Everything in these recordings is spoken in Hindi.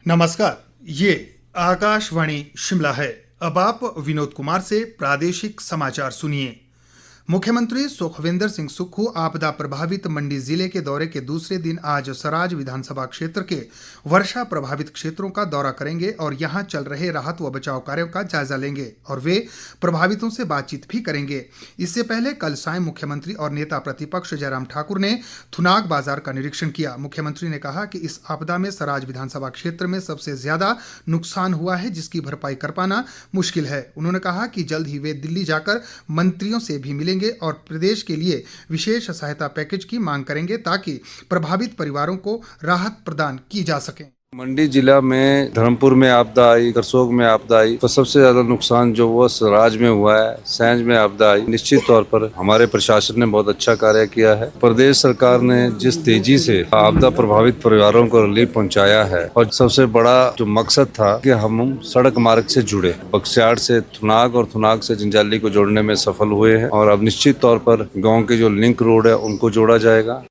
नमस्कार, ये आकाशवाणी शिमला है। अब आप विनोद कुमार से प्रादेशिक समाचार सुनिए। मुख्यमंत्री सुखविंदर सिंह सुक्खू आपदा प्रभावित मंडी जिले के दौरे के दूसरे दिन आज सराज विधानसभा क्षेत्र के वर्षा प्रभावित क्षेत्रों का दौरा करेंगे और यहां चल रहे राहत व बचाव कार्यों का जायजा लेंगे और वे प्रभावितों से बातचीत भी करेंगे। इससे पहले कल सायं मुख्यमंत्री और नेता प्रतिपक्ष जयराम ठाकुर ने थुनाग बाजार का निरीक्षण किया। मुख्यमंत्री ने कहा कि इस आपदा में सराज विधानसभा क्षेत्र में सबसे ज्यादा नुकसान हुआ है, जिसकी भरपाई कर पाना मुश्किल है। उन्होंने कहा कि जल्द ही वे दिल्ली जाकर मंत्रियों से भी मिलेंगे और प्रदेश के लिए विशेष सहायता पैकेज की मांग करेंगे ताकि प्रभावित परिवारों को राहत प्रदान की जा सके। मंडी जिला में धर्मपुर में आपदा आई, करसोग में आपदा आई, तो सबसे ज्यादा नुकसान जो वो सराज में हुआ है, सैंज में आपदा आई। निश्चित तौर पर हमारे प्रशासन ने बहुत अच्छा कार्य किया है। प्रदेश सरकार ने जिस तेजी से आपदा प्रभावित परिवारों को रिलीफ पहुंचाया है और सबसे बड़ा जो मकसद था कि हम सड़क मार्ग से जुड़े, बक्सियाड़ से थुनाग और थुनाग से जंजाली को जोड़ने में सफल हुए हैं और अब निश्चित तौर पर गाँव के जो लिंक रोड है उनको जोड़ा जाएगा।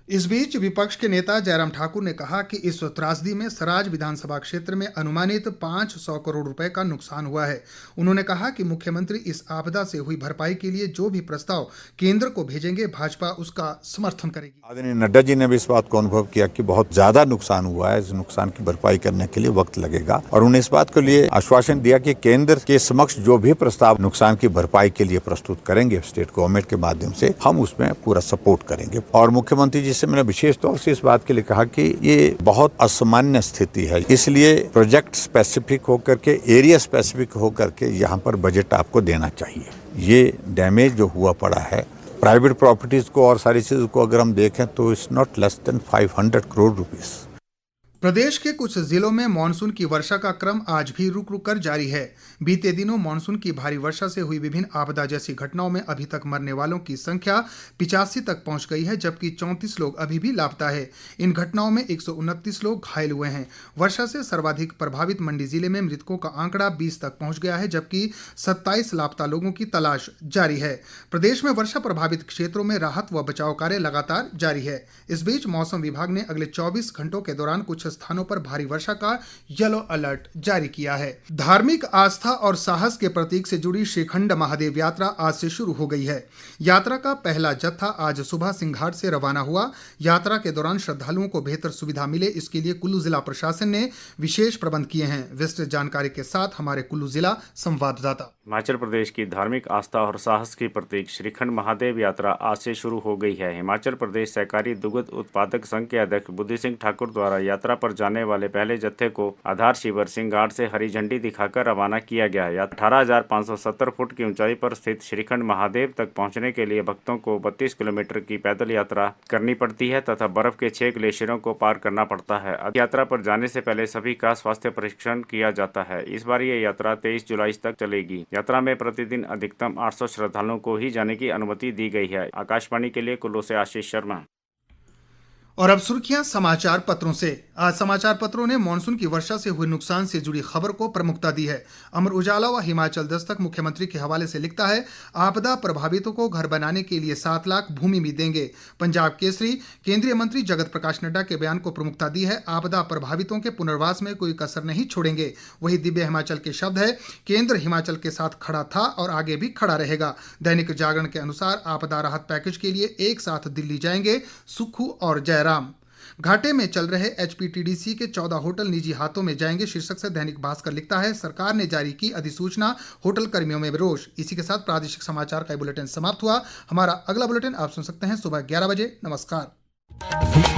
इस बीच विपक्ष के नेता जयराम ठाकुर ने कहा कि इस त्रासदी में सराज विधानसभा क्षेत्र में अनुमानित 500 करोड़ रुपए का नुकसान हुआ है। उन्होंने कहा कि मुख्यमंत्री इस आपदा से हुई भरपाई के लिए जो भी प्रस्ताव केंद्र को भेजेंगे, भाजपा उसका समर्थन करेगी। आदरणीय नड्डा जी ने भी इस बात को अनुभव किया कि बहुत ज्यादा नुकसान हुआ है, इस नुकसान की भरपाई करने के लिए वक्त लगेगा और उन्हें इस बात के लिए आश्वासन दिया कि केंद्र के समक्ष जो भी प्रस्ताव नुकसान की भरपाई के लिए प्रस्तुत करेंगे स्टेट गवर्नमेंट के माध्यम से, हम उसमें पूरा सपोर्ट करेंगे। और मुख्यमंत्री जी से मैंने विशेष तौर से इस बात के लिए कहा कि ये बहुत असामान्य स्थिति है, इसलिए प्रोजेक्ट स्पेसिफिक होकर के, एरिया स्पेसिफिक होकर के यहाँ पर बजट आपको देना चाहिए। ये डैमेज जो हुआ पड़ा है प्राइवेट प्रॉपर्टीज को और सारी चीजों को अगर हम देखें तो it's not less than 500 crore rupees. प्रदेश के कुछ जिलों में मानसून की वर्षा का क्रम आज भी रुक रुक कर जारी है। बीते दिनों मानसून की भारी वर्षा से हुई विभिन्न आपदा जैसी घटनाओं में अभी तक मरने वालों की संख्या 85 तक पहुंच गई है, जबकि 34 लोग अभी भी लापता है। इन घटनाओं में 129 लोग घायल हुए हैं। वर्षा से सर्वाधिक प्रभावित मंडी जिले में मृतकों का आंकड़ा 20 तक पहुंच गया है, जबकि 27 लापता लोगों की तलाश जारी है। प्रदेश में वर्षा प्रभावित क्षेत्रों में राहत व बचाव कार्य लगातार जारी है। इस बीच मौसम विभाग ने अगले 24 घंटों के दौरान कुछ स्थानों पर भारी वर्षा का येलो अलर्ट जारी किया है। धार्मिक आस्था और साहस के प्रतीक से जुड़ी श्रीखंड महादेव यात्रा आज से शुरू हो गई है। यात्रा का पहला जत्था आज सुबह सिंघाट से रवाना हुआ। यात्रा के दौरान श्रद्धालुओं को बेहतर सुविधा मिले, इसके लिए कुल्लू जिला प्रशासन ने विशेष प्रबंध किए हैं। विस्तृत जानकारी के साथ हमारे कुल्लू जिला संवाददाता। हिमाचल प्रदेश की धार्मिक आस्था और साहस की प्रतीक श्रीखंड महादेव यात्रा आज से शुरू हो गई है। हिमाचल प्रदेश सहकारी दुग्ध उत्पादक संघ के अध्यक्ष बुद्धि सिंह ठाकुर द्वारा यात्रा पर जाने वाले पहले जत्थे को आधार शिविर सिंघाट से हरी झंडी दिखाकर रवाना किया गया। 18,570 फुट की ऊंचाई पर स्थित श्रीखंड महादेव तक पहुंचने के लिए भक्तों को 32 किलोमीटर की पैदल यात्रा करनी पड़ती है तथा बर्फ के 6 ग्लेशियरों को पार करना पड़ता है। यात्रा पर जाने से पहले सभी का स्वास्थ्य परीक्षण किया जाता है। इस बार ये यात्रा 23 जुलाई तक चलेगी। यात्रा में प्रतिदिन अधिकतम 800 श्रद्धालुओं को ही जाने की अनुमति दी गई है। आकाशवाणी के लिए कुल्लू से आशीष शर्मा। और अब सुर्खियां समाचार पत्रों से। आज समाचार पत्रों ने मानसून की वर्षा से हुए नुकसान से जुड़ी खबर को प्रमुखता दी है। अमर उजाला व हिमाचल दस्तक मुख्यमंत्री के हवाले से लिखता है, आपदा प्रभावितों को घर बनाने के लिए 7 लाख भूमि भी देंगे। पंजाब केसरी केंद्रीय मंत्री जगत प्रकाश नड्डा के बयान को प्रमुखता दी है, आपदा प्रभावितों के पुनर्वास में कोई कसर नहीं छोड़ेंगे। वही दिव्य हिमाचल के शब्द है, केंद्र हिमाचल के साथ खड़ा था और आगे भी खड़ा रहेगा। दैनिक जागरण के अनुसार आपदा राहत पैकेज के लिए एक साथ दिल्ली जाएंगे सुक्खू और जयराम। घाटे में चल रहे एचपीटीडीसी के 14 होटल निजी हाथों में जाएंगे, शीर्षक से दैनिक भास्कर लिखता है, सरकार ने जारी की अधिसूचना, होटल कर्मियों में रोष। इसी के साथ प्रादेशिक समाचार का बुलेटिन समाप्त हुआ। हमारा अगला बुलेटिन आप सुन सकते हैं सुबह 11 बजे। नमस्कार।